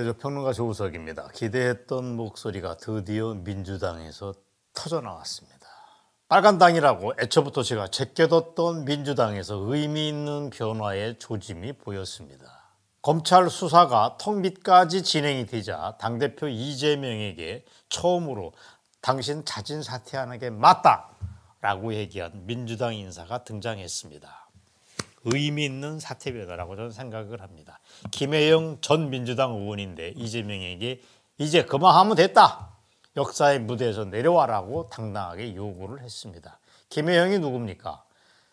안녕하세요. 평론가 조우석입니다. 기대했던 목소리가 드디어 민주당에서 터져나왔습니다. 빨간당이라고 애초부터 제가 제껴뒀던 민주당에서 의미 있는 변화의 조짐이 보였습니다. 검찰 수사가 턱 밑까지 진행이 되자 당대표 이재명에게 처음으로 당신 자진 사퇴하는 게 맞다 라고 얘기한 민주당 인사가 등장했습니다. 의미 있는 사퇴 변화라고 저는 생각을 합니다. 김혜영 전 민주당 의원인데 이재명에게 이제 그만하면 됐다. 역사의 무대에서 내려와라고 당당하게 요구를 했습니다. 김혜영이 누굽니까?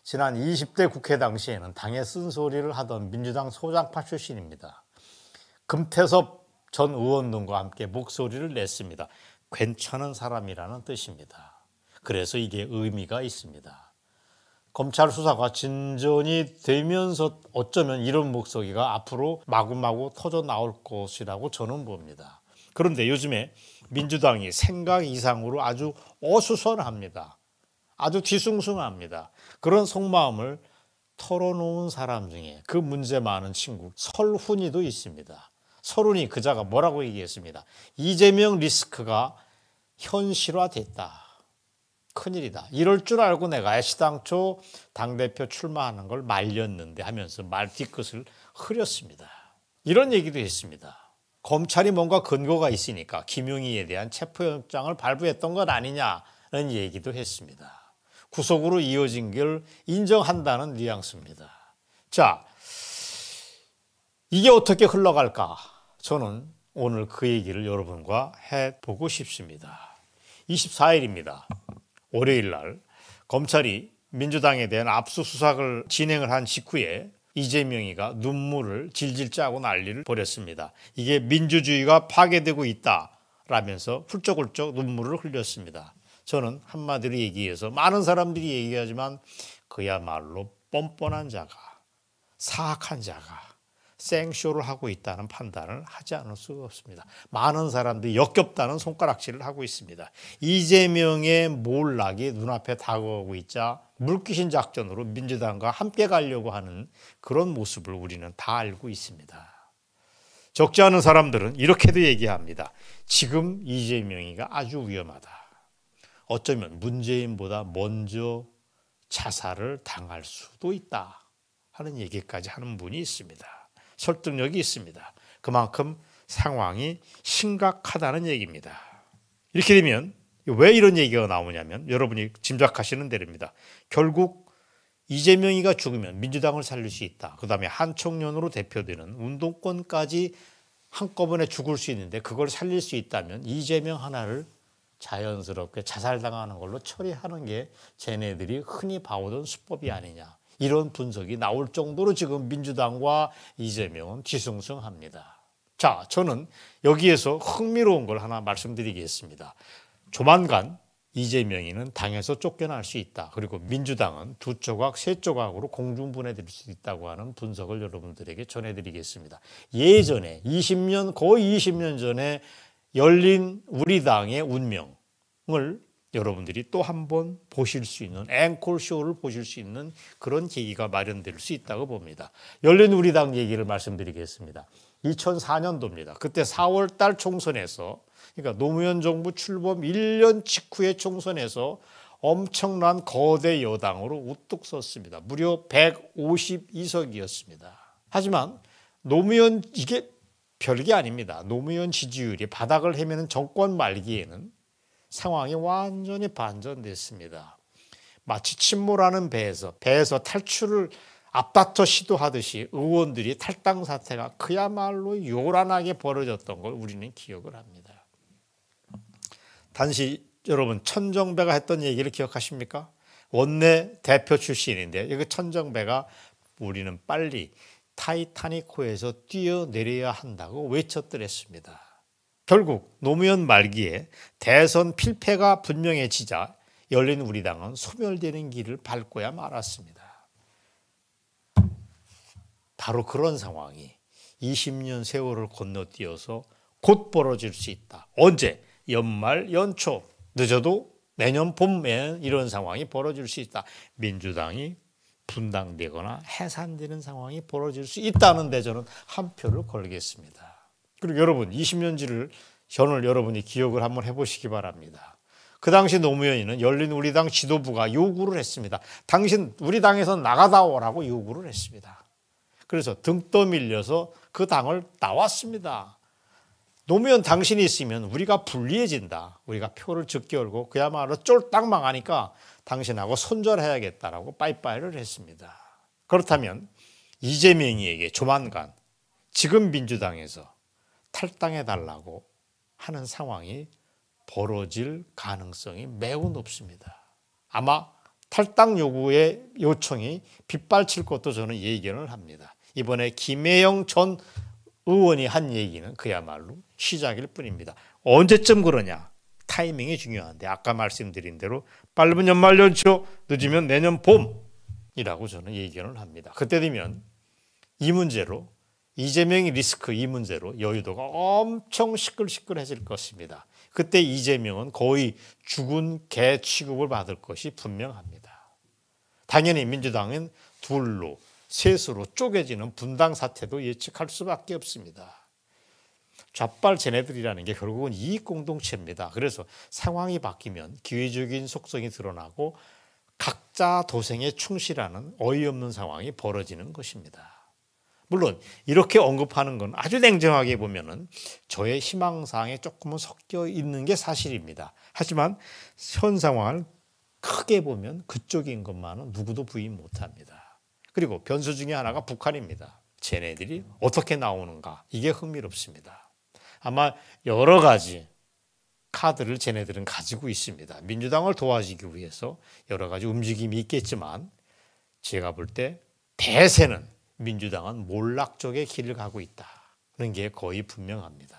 지난 20대 국회 당시에는 당의 쓴소리를 하던 민주당 소장파 출신입니다. 금태섭 전 의원 등과 함께 목소리를 냈습니다. 괜찮은 사람이라는 뜻입니다. 그래서 이게 의미가 있습니다. 검찰 수사가 진전이 되면서 어쩌면 이런 목소리가 앞으로 마구마구 터져 나올 것이라고 저는 봅니다. 그런데 요즘에 민주당이 생각 이상으로 아주 어수선합니다. 아주 뒤숭숭합니다. 그런 속마음을 털어놓은 사람 중에 그 문제 많은 친구 설훈이도 있습니다. 설훈이 그자가 뭐라고 얘기했습니다. 이재명 리스크가 현실화됐다. 큰일이다. 이럴 줄 알고 내가 애시당초 당대표 출마하는 걸 말렸는데 하면서 말 뒤끝을 흐렸습니다. 이런 얘기도 했습니다. 검찰이 뭔가 근거가 있으니까 김용희에 대한 체포영장을 발부했던 것 아니냐는 얘기도 했습니다. 구속으로 이어진 걸 인정한다는 뉘앙스입니다. 자, 이게 어떻게 흘러갈까? 저는 오늘 그 얘기를 여러분과 해보고 싶습니다. 24일입니다. 월요일 날 검찰이 민주당에 대한 압수수색을 진행을 한 직후에 이재명이가 눈물을 질질 짜고 난리를 벌였습니다. 이게 민주주의가 파괴되고 있다라면서 훌쩍훌쩍 눈물을 흘렸습니다. 저는 한마디로 얘기해서 많은 사람들이 얘기하지만 그야말로 뻔뻔한 자가, 사악한 자가 생쇼를 하고 있다는 판단을 하지 않을 수가 없습니다. 많은 사람들이 역겹다는 손가락질을 하고 있습니다. 이재명의 몰락이 눈앞에 다가오고 있자 물귀신 작전으로 민주당과 함께 가려고 하는 그런 모습을 우리는 다 알고 있습니다. 적지 않은 사람들은 이렇게도 얘기합니다. 지금 이재명이가 아주 위험하다. 어쩌면 문재인보다 먼저 자살을 당할 수도 있다 하는 얘기까지 하는 분이 있습니다. 설득력이 있습니다. 그만큼 상황이 심각하다는 얘기입니다. 이렇게 되면 왜 이런 얘기가 나오냐면 여러분이 짐작하시는 대로입니다. 결국 이재명이가 죽으면 민주당을 살릴 수 있다. 그다음에 한 청년으로 대표되는 운동권까지 한꺼번에 죽을 수 있는데 그걸 살릴 수 있다면 이재명 하나를 자연스럽게 자살당하는 걸로 처리하는 게 쟤네들이 흔히 봐오던 수법이 아니냐. 이런 분석이 나올 정도로 지금 민주당과 이재명은 뒤숭숭합니다. 자, 저는 여기에서 흥미로운 걸 하나 말씀드리겠습니다. 조만간 이재명이는 당에서 쫓겨날 수 있다. 그리고 민주당은 두 조각, 세 조각으로 공중분해될 수 있다고 하는 분석을 여러분들에게 전해드리겠습니다. 예전에 거의 20년 전에 열린 우리당의 운명을 여러분들이 또 한 번 보실 수 있는 앵콜쇼를 보실 수 있는 그런 계기가 마련될 수 있다고 봅니다. 열린 우리당 얘기를 말씀드리겠습니다. 2004년도입니다. 그때 4월 달 총선에서 그러니까 노무현 정부 출범 1년 직후의 총선에서 엄청난 거대 여당으로 우뚝 섰습니다. 무려 152석이었습니다. 하지만 노무현 이게 별게 아닙니다. 노무현 지지율이 바닥을 헤매는 정권 말기에는 상황이 완전히 반전됐습니다. 마치 침몰하는 배에서 탈출을 앞다퉈 시도하듯이 의원들이 탈당 사태가 그야말로 요란하게 벌어졌던 걸 우리는 기억을 합니다. 단지 여러분 천정배가 했던 얘기를 기억하십니까? 원내 대표 출신인데 그 천정배가 우리는 빨리 타이타닉호에서 뛰어내려야 한다고 외쳤더랬습니다. 결국 노무현 말기에 대선 필패가 분명해지자 열린 우리당은 소멸되는 길을 밟고야 말았습니다. 바로 그런 상황이 20년 세월을 건너뛰어서 곧 벌어질 수 있다. 언제? 연말, 연초, 늦어도 내년 봄에 이런 상황이 벌어질 수 있다. 민주당이 분당되거나 해산되는 상황이 벌어질 수 있다는 데 저는 한 표를 걸겠습니다. 그리고 여러분 20년지를 전을 여러분이 기억을 한번 해보시기 바랍니다. 그 당시 노무현이는 열린우리당 지도부가 요구를 했습니다. 당신 우리 당에서 나가다오라고 요구를 했습니다. 그래서 등 떠밀려서 그 당을 나왔습니다. 노무현 당신이 있으면 우리가 불리해진다. 우리가 표를 적게 얼고 그야말로 쫄딱 망하니까 당신하고 손절해야겠다라고 빠이빠이를 했습니다. 그렇다면 이재명이에게 조만간 지금 민주당에서 탈당해달라고 하는 상황이 벌어질 가능성이 매우 높습니다. 아마 탈당 요구의 요청이 빗발칠 것도 저는 예견을 합니다. 이번에 김혜영 전 의원이 한 얘기는 그야말로 시작일 뿐입니다. 언제쯤 그러냐? 타이밍이 중요한데 아까 말씀드린 대로 빨리면 연말 연초, 늦으면 내년 봄이라고 저는 예견을 합니다. 그때 되면 이 문제로 이재명이 리스크 이 문제로 여의도가 엄청 시끌시끌해질 것입니다. 그때 이재명은 거의 죽은 개 취급을 받을 것이 분명합니다. 당연히 민주당은 둘로 셋으로 쪼개지는 분당 사태도 예측할 수밖에 없습니다. 좌빨 쟤네들이라는 게 결국은 이익공동체입니다. 그래서 상황이 바뀌면 기회적인 속성이 드러나고 각자 도생에 충실하는 어이없는 상황이 벌어지는 것입니다. 물론 이렇게 언급하는 건 아주 냉정하게 보면은 저의 희망사항에 조금은 섞여 있는 게 사실입니다. 하지만 현 상황을 크게 보면 그쪽인 것만은 누구도 부인 못합니다. 그리고 변수 중에 하나가 북한입니다. 쟤네들이 어떻게 나오는가 이게 흥미롭습니다. 아마 여러 가지 카드를 쟤네들은 가지고 있습니다. 민주당을 도와주기 위해서 여러 가지 움직임이 있겠지만 제가 볼 때 대세는 민주당은 몰락 쪽의 길을 가고 있다는 게 거의 분명합니다.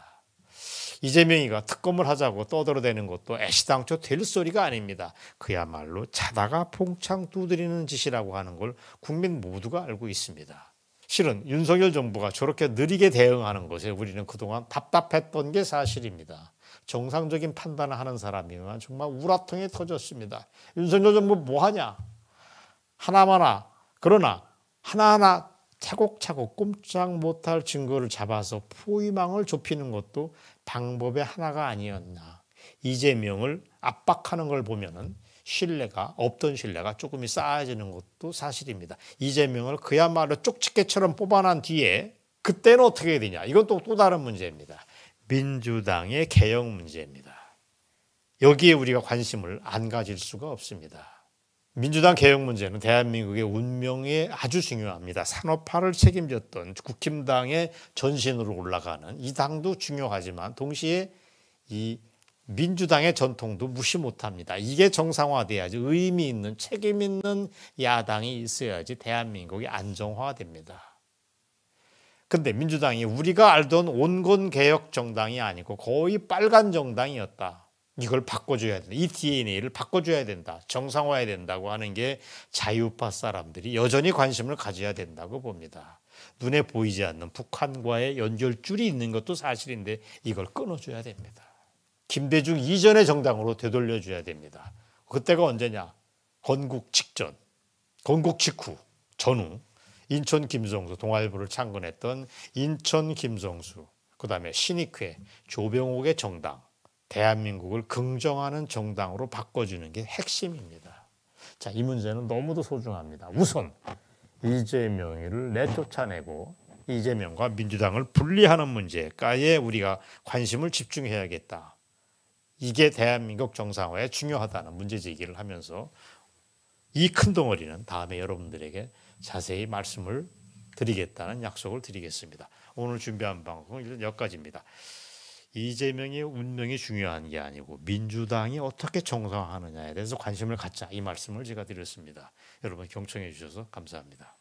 이재명이가 특검을 하자고 떠들어대는 것도 애시당초 될 소리가 아닙니다. 그야말로 자다가 봉창 두드리는 짓이라고 하는 걸 국민 모두가 알고 있습니다. 실은 윤석열 정부가 저렇게 느리게 대응하는 것에 우리는 그동안 답답했던 게 사실입니다. 정상적인 판단을 하는 사람이면 정말 우라통이 터졌습니다. 윤석열 정부 뭐하냐? 하나마나 그러나 하나하나 차곡차곡 꼼짝 못할 증거를 잡아서 포위망을 좁히는 것도 방법의 하나가 아니었나. 이재명을 압박하는 걸 보면은 신뢰가 없던 신뢰가 조금이 쌓아지는 것도 사실입니다. 이재명을 그야말로 쪽집게처럼 뽑아난 뒤에 그때는 어떻게 해야 되냐. 이건 또 다른 문제입니다. 민주당의 개혁 문제입니다. 여기에 우리가 관심을 안 가질 수가 없습니다. 민주당 개혁 문제는 대한민국의 운명에 아주 중요합니다. 산업화를 책임졌던 국힘당의 전신으로 올라가는 이 당도 중요하지만 동시에 이 민주당의 전통도 무시 못합니다. 이게 정상화돼야지 의미 있는 책임 있는 야당이 있어야지 대한민국이 안정화됩니다. 근데 민주당이 우리가 알던 온건 개혁 정당이 아니고 거의 빨간 정당이었다. 이걸 바꿔줘야 된다. 이 DNA를 바꿔줘야 된다. 정상화해야 된다고 하는 게 자유파 사람들이 여전히 관심을 가져야 된다고 봅니다. 눈에 보이지 않는 북한과의 연결줄이 있는 것도 사실인데 이걸 끊어줘야 됩니다. 김대중 이전의 정당으로 되돌려줘야 됩니다. 그때가 언제냐? 건국 직전, 건국 직후, 전후 인천 김성수, 동아일보를 창건했던 인천 김성수, 그다음에 신익회, 조병옥의 정당, 대한민국을 긍정하는 정당으로 바꿔주는 게 핵심입니다. 자, 이 문제는 너무도 소중합니다. 우선 이재명을 내쫓아내고 이재명과 민주당을 분리하는 문제까지에 우리가 관심을 집중해야겠다. 이게 대한민국 정상화에 중요하다는 문제 제기를 하면서 이 큰 덩어리는 다음에 여러분들에게 자세히 말씀을 드리겠다는 약속을 드리겠습니다. 오늘 준비한 방송은 여기까지입니다. 이재명의 운명이 중요한 게 아니고 민주당이 어떻게 정상화하느냐에 대해서 관심을 갖자 이 말씀을 제가 드렸습니다. 여러분 경청해 주셔서 감사합니다.